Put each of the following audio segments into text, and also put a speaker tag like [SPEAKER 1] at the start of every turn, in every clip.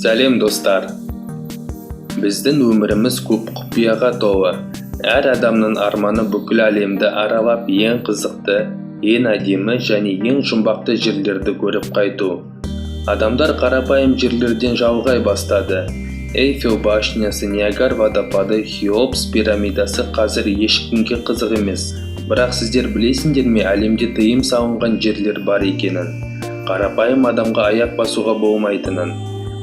[SPEAKER 1] Сәлем достар. Біздің өміріміз көп құпияға толы. Әр адамның арманы бүкіл әлемді аралап ең қызықты, ең әдемі және ең жұмбақты жерлерді көріп қайту. Адамдар қарапайым жерлерден жалғай бастады. Эйфел башнясы, Ниагар водопады, Хеопс пирамидасы қазір ешкімге қызық емес. Бірақ сіздер білесіңдер ме, әлемде тыйым салынған жерлер бар екенін? Қарапайым адамға аяқ басуға болмайтынын.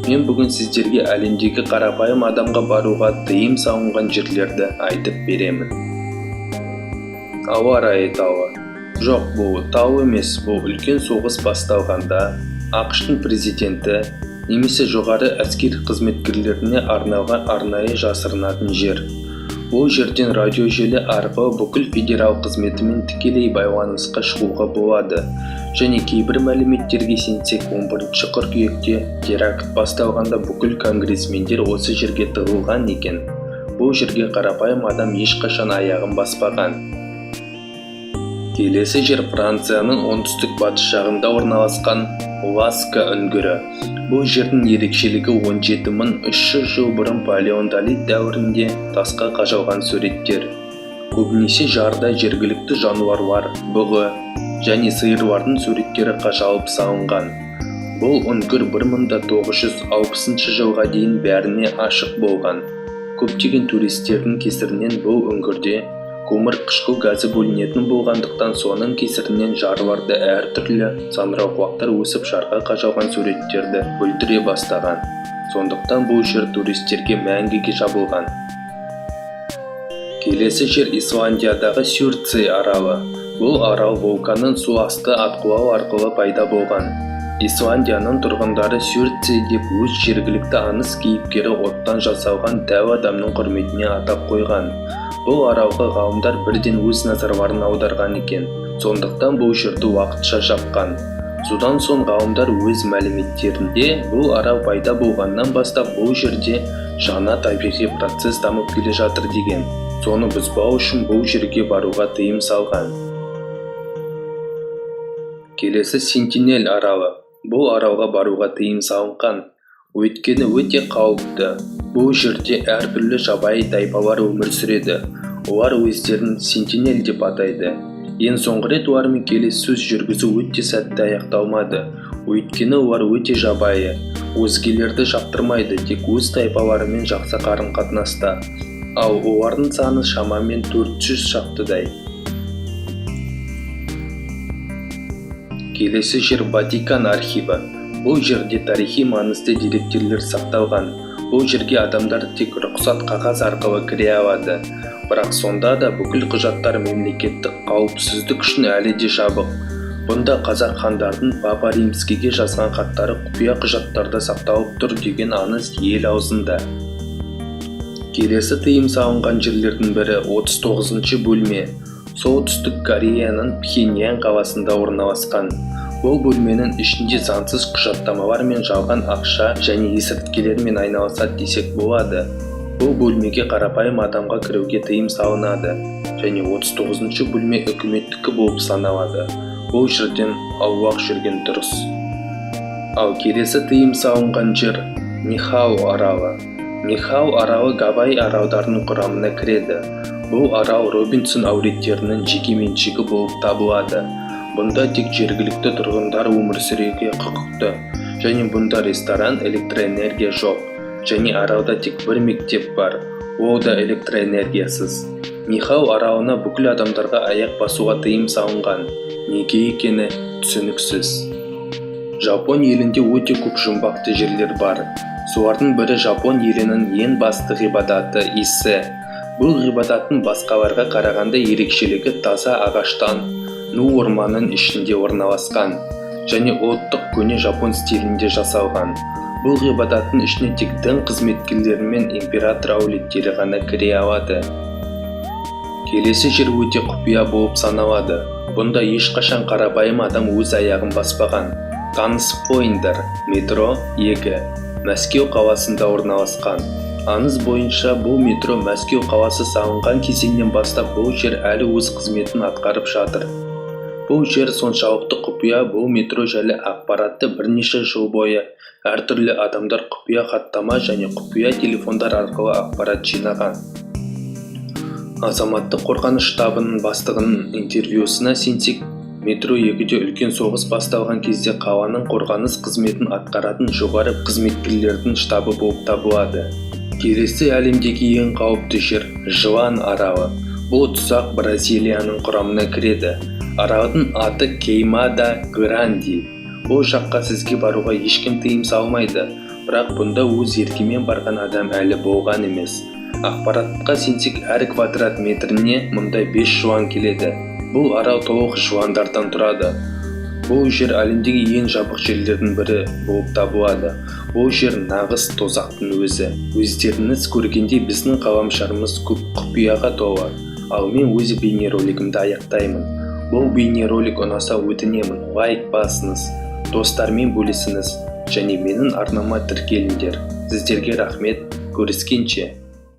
[SPEAKER 1] Мен бүгін сіздерге әлемдегі қарапайым адамға баруға тыйым салынған жерлерді айтып беремін. Ауа райы тауы. Жоқ, бұл тау емес, бұл үлкен соғыс басталғанда ақш-тың президенті немесе жоғары әскери қызметкерлеріне арналған арнайы жасырынатын жер. Бұл жерден радиожелі арқылы бүкіл федерал қызметімен тікелей байланысқа шығуға болады. Және кейбір мәліметтерге сенсек, 11 қыркүйекте теракт басталғанда бүкіл конгрессмендер осы жерге тығылған екен. Бұл жерге қарапайым адам ешқашан аяғын баспаған. Келесі жер Францияның оңтүстік батыс жағында орналасқан Ласка үңгірі. Бұл жердің ерекшелігі 17.300 жыл бұрын палеонтолит дәуірінде тасқа қажалған суреттер. Көбінесе жарда жергілікті жануарлар, бұғы және сиырлардың суреттері қажалып салынған. Бұл үңгір 1960 жылға дейін бәріне ашық болған. Көптеген туристердің кесірінен бұл үңгірде көмір қышқыл газы бөлінетін болғандықтан, соның кесірінен жарларды әртүрлі саңырауқұлақтар өсіп жарға қажалған суреттерді өлтіре бастаған. Сондықтан бұл жер туристерге мәңгіге жабылған. Келесі жер Исландиядағы Сюртсей аралы. Бұл арал вулканның су асты атқылау арқылы пайда болған. Исландияның тұрғындары Сюртсей деп өз жергілікті аңыз кейіпкері оттан жасалған дәу адамның құрметіне атап қойған. Бұл аралға ғалымдар бірден өз назарларын аударған екен. Сондықтан бұл жерді уақытша жапқан. Содан соң ғалымдар өз мәліметтерінде бұл арал пайда болғаннан бастап бұл жерде жаңа табиғи процесс дамып келе жатыр деген. Соны бұзбау үшін бұл жерге баруға тыйым салған. Келесі Сентинель аралы. Бұл аралға баруға тыйым салынған. Өйткені өте қауіпті. Бұл жерде әртүрлі жабайы тайпалар өмір сүреді. Олар өздерін Сентинель деп атайды. Ең соңғы рет олармен келіссөз жүргізу өте сәтті аяқталмады. Өйткені олар өте жабайы. Өзгелерді жақтырмайды, тек өз тайпаларымен жақсы қарым-қатынаста. Ал олардың саны шамамен 400 шақтыдай. Келесі жер Ватикан архиві. Бұл жерде тарихи маңызды деректерлер сақталған. Бұл жерге адамдар тек рұқсат қағаз арқылы кіре алады. Бірақ сонда да бүкіл құжаттар мемлекеттік қауіпсіздік үшін әлі де жабық. Бұнда қазақ хандардың Папа Римскийге жазған хаттары құпия құжаттарда сақталып тұр деген аңыз ел аузында. Келесі тыйым салынған жерлердің бірі 39 бөлме. Солтүстік Кореяның Пхеньян қаласында орналасқан. Бұл бөлменің ішінде заңсыз құжаттамалар мен жалған ақша және есірткілермен айналысады десек болады. Бұл бөлмеге қарапайым адамға кіруге тыйым салынады және 39 бөлме үкіметтікі болып саналады. Бұл жерден аулақ жүрген дұрыс. Ал келесі тыйым салынған жер Нихау аралы. Нихау аралы Гавай аралдарының құрамына кіреді. Бұл арал Робинсон әулеттерінің жеке меншігі болып табылады. Бұнда тек жергілікті тұрғындар өмір сүруге құқықты, және бұнда ресторан, электроэнергия жоқ, және аралда тек бір мектеп бар, ол да электроэнергиясыз. Нихау аралына бүкіл адамдарға аяқ басуға тыйым салынған. Неге екені түсініксіз. Жапон елінде өте көп жұмбақты жерлер бар. Солардың бірі Жапон елінің ең басты ғибадаты Иссе. Бұл ғибадаттың басқаларға қарағанда ерекшелігі таза ағаштан, ну орманның ішінде орналасқан және ұлттық көне жапон стилінде жасалған. Бұл ғибадаттың ішіне тек дін қызметкерлері мен император әулеттері ғана кіре алады. Келесі жер өте құпия болып саналады. Бұнда ешқашан қарапайым адам өз аяғын баспаған. Танысып қойыңдар, метро 2, Мәскеу қаласында орналасқан. Аңыз бойынша бұл метро Мәскеу қаласы салынған кезеңнен бастап бұл жер әлі өз қызметін атқарып жатыр. Бұл жер соншалықты құпия, бұл метро жайлы ақпаратты бірнеше жыл бойы әртүрлі адамдар құпия хаттама және құпия телефондар арқылы ақпарат жинаған. Азаматтық қорғаныс штабының бастығының интервьюсына сенсек, метро 2-де үлкен соғыс басталған кезде қаланың қорғаныс қызметін атқаратын жоғары қызметкерлердің штабы болып табылады. Келесі әлемдегі ең қауіпті жер Жылан аралы. Бұл тұсақ Бразилияның құрамына кіреді. Аралдың аты Кеймада Гранди. Бұл жаққа сізге баруға ешкім тыйым салмайды, бірақ бұнда өз еркімен барған адам әлі болған емес. Ақпаратқа сенсек, әр квадрат метріне мұнда 5 жылан келеді. Бұл арал толық жыландардан тұрады. Бұл жер әлемдегі ең жабық жерлердің бірі болып табылады. Бұл жер нағыз тозақтың өзі. Өздеріңіз көргендей біздің ғаламшарымыз көп құпияға толы. Ал мен өз бейнеролигімді аяқтаймын. Бұл бейнеролик ұнаса өтінемін, лайк басыңыз, достармен бөлісіңіз және менің арнама тіркеліңдер. Сіздерге рахмет, көріскенше.